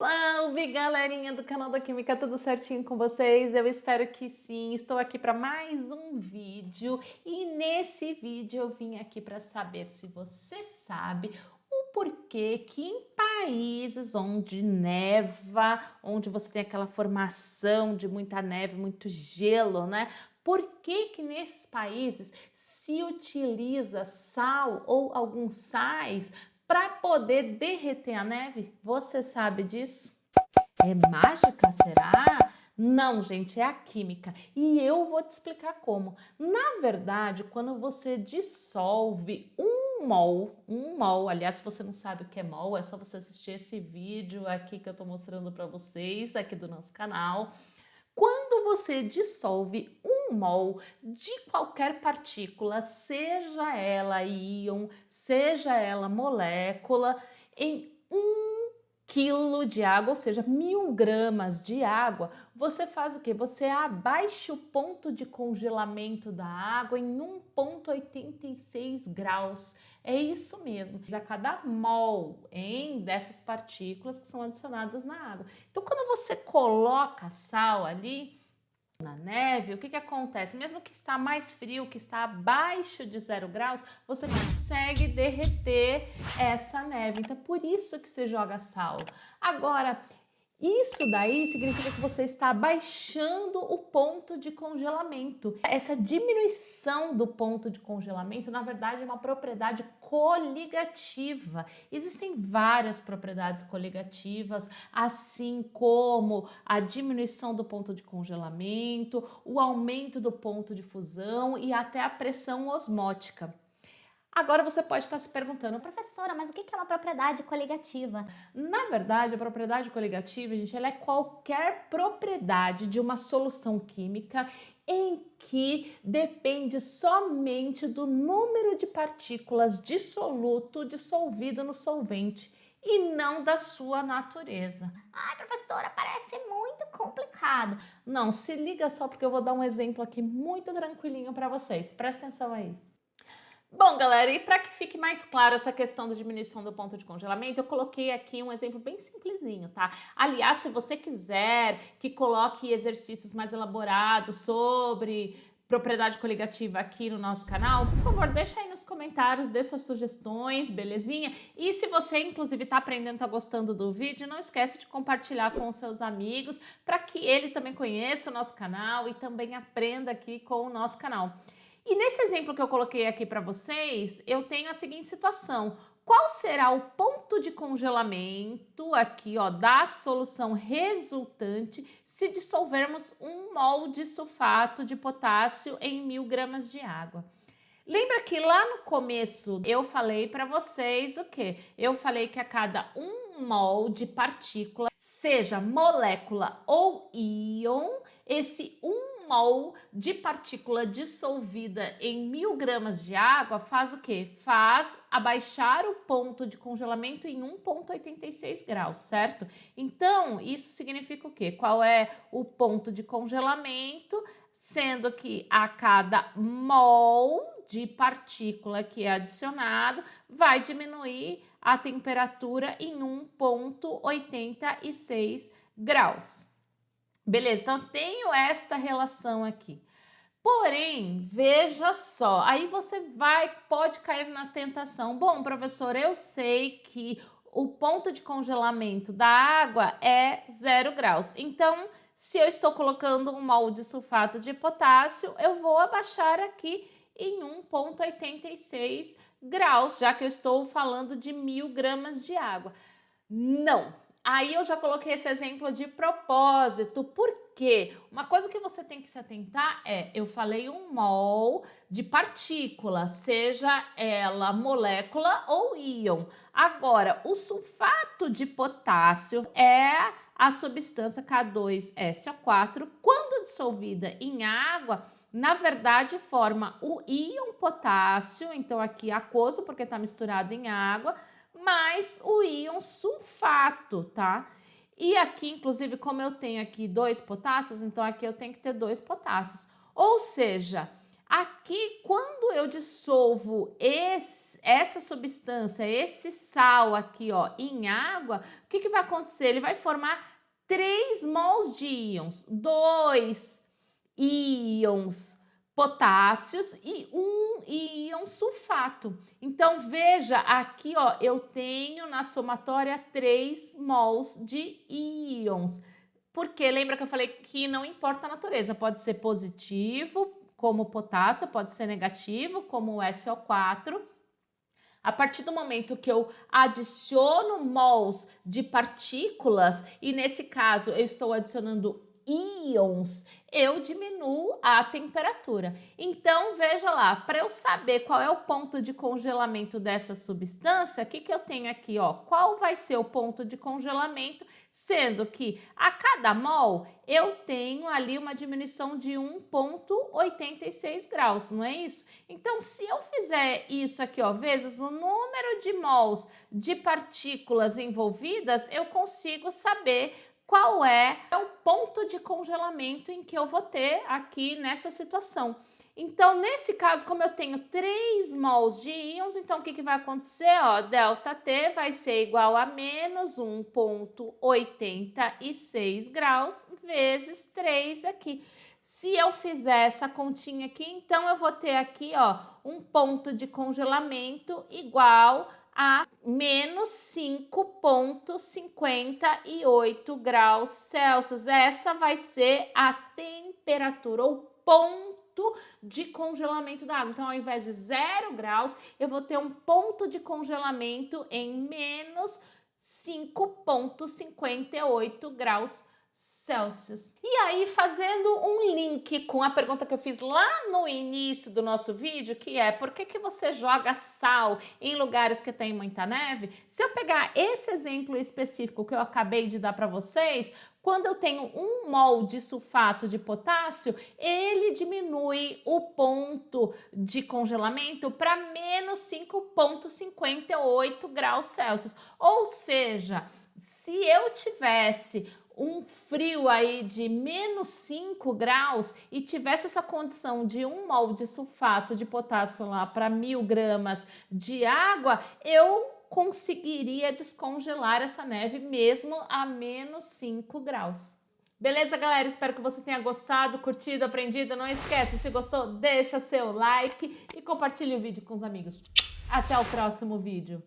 Salve, galerinha do canal da Química, tudo certinho com vocês? Eu espero que sim. Estou aqui para mais um vídeo e nesse vídeo eu vim aqui para saber se você sabe o porquê que em países onde neva, onde você tem aquela formação de muita neve, muito gelo, né? Por que que nesses países se utiliza sal ou alguns sais para poder derreter a neve? Você sabe disso? É mágica, será? Não, gente, é a química. E eu vou te explicar como. Na verdade, quando você dissolve um mol, aliás, se você não sabe o que é mol, é só você assistir esse vídeo aqui que eu tô mostrando para vocês, aqui do nosso canal. Quando você dissolve um mol de qualquer partícula, seja ela íon, seja ela molécula, em 1 quilo de água, ou seja, 1000 gramas de água, você faz o quê? Você abaixa o ponto de congelamento da água em 1,86 graus. É isso mesmo, a cada mol dessas partículas que são adicionadas na água. Então, quando você coloca sal ali na neve, o que acontece? Mesmo que está mais frio, que está abaixo de 0 graus, você consegue derreter essa neve. Então, por isso que se joga sal. Agora, isso daí significa que você está baixando o ponto de congelamento. Essa diminuição do ponto de congelamento, na verdade, é uma propriedade coligativa. Existem várias propriedades coligativas, assim como a diminuição do ponto de congelamento, o aumento do ponto de fusão e até a pressão osmótica. Agora você pode estar se perguntando, Professora, mas o que é uma propriedade coligativa? na verdade, a propriedade coligativa, gente, ela é qualquer propriedade de uma solução química em que depende somente do número de partículas de soluto dissolvido no solvente e não da sua natureza. Ai, professora, parece muito complicado. Não, se liga só porque eu vou dar um exemplo aqui muito tranquilinho para vocês. Presta atenção aí. Bom, galera, e para que fique mais claro essa questão da diminuição do ponto de congelamento, eu coloquei aqui um exemplo bem simplesinho, tá? Aliás, se você quiser que coloque exercícios mais elaborados sobre propriedade coligativa aqui no nosso canal, por favor, deixa aí nos comentários, dê suas sugestões, belezinha? E se você, inclusive, tá aprendendo, tá gostando do vídeo, não esquece de compartilhar com os seus amigos para que ele também conheça o nosso canal e também aprenda aqui com o nosso canal. E nesse exemplo que eu coloquei aqui para vocês, eu tenho a seguinte situação. Qual será o ponto de congelamento aqui, ó, da solução resultante se dissolvermos 1 mol de sulfato de potássio em 1000 gramas de água? Lembra que lá no começo eu falei para vocês o quê? Eu falei que a cada 1 mol de partícula, seja molécula ou íon, esse 1 mol de partícula dissolvida em 1000 gramas de água faz o quê? Faz abaixar o ponto de congelamento em 1,86 graus, certo? Então, isso significa o quê? Qual é o ponto de congelamento? Sendo que a cada mol de partícula que é adicionado, vai diminuir a temperatura em 1,86 graus. Beleza, então tenho esta relação aqui. Porém, veja só, aí você pode cair na tentação. Bom, professor, eu sei que o ponto de congelamento da água é 0 graus. Então, se eu estou colocando 1 mol de sulfato de potássio, eu vou abaixar aqui em 1,86 graus, já que eu estou falando de 1000 gramas de água. Não! Aí eu já coloquei esse exemplo de propósito, porque uma coisa que você tem que se atentar é, eu falei 1 mol de partícula, seja ela molécula ou íon. Agora, o sulfato de potássio é a substância K2SO4, quando dissolvida em água, na verdade forma o íon potássio, então aqui aquoso porque está misturado em água, mais o íon sulfato, tá? E aqui, inclusive, como eu tenho aqui 2 potássios, então aqui eu tenho que ter 2 potássios. Ou seja, Aqui, quando eu dissolvo essa substância, esse sal aqui, ó, em água, o que vai acontecer? Ele vai formar 3 mols de íons, 2 íons potássios e 1 íon sulfato. Então, veja, aqui, ó, eu tenho na somatória 3 mols de íons. Porque lembra que eu falei que não importa a natureza, pode ser positivo, como o potássio, pode ser negativo, como o SO4. A partir do momento que eu adiciono mols de partículas, e nesse caso eu estou adicionando íons, eu diminuo a temperatura. Então, veja lá, para eu saber qual é o ponto de congelamento dessa substância, o que eu tenho aqui, ó? Qual vai ser o ponto de congelamento, sendo que a cada mol eu tenho ali uma diminuição de 1,86 graus, não é isso? Então, se eu fizer isso aqui, ó, vezes o número de mols de partículas envolvidas, eu consigo saber qual é o ponto de congelamento em que eu vou ter aqui nessa situação. Então, nesse caso, como eu tenho 3 mols de íons, então o que vai acontecer? Ó, ΔT vai ser igual a menos 1,86 graus vezes 3 aqui. Se eu fizer essa continha aqui, então eu vou ter aqui, ó, um ponto de congelamento igual a menos 5,58 graus Celsius. Essa vai ser a temperatura, ou ponto de congelamento da água. Então, ao invés de 0 graus, eu vou ter um ponto de congelamento em menos 5,58 graus Celsius. E aí, fazendo um link com a pergunta que eu fiz lá no início do nosso vídeo, que é: por que você joga sal em lugares que tem muita neve? Se eu pegar esse exemplo específico que eu acabei de dar para vocês, quando eu tenho 1 mol de sulfato de potássio, ele diminui o ponto de congelamento para menos 5,58 graus Celsius. Ou seja, se eu tivesse um frio aí de menos 5 graus e tivesse essa condição de 1 mol de sulfato de potássio lá para 1000 gramas de água, eu conseguiria descongelar essa neve mesmo a menos 5 graus. Beleza, galera? Espero que você tenha gostado, curtido, aprendido. Não esquece, se gostou, deixa seu like e compartilhe o vídeo com os amigos. Até o próximo vídeo.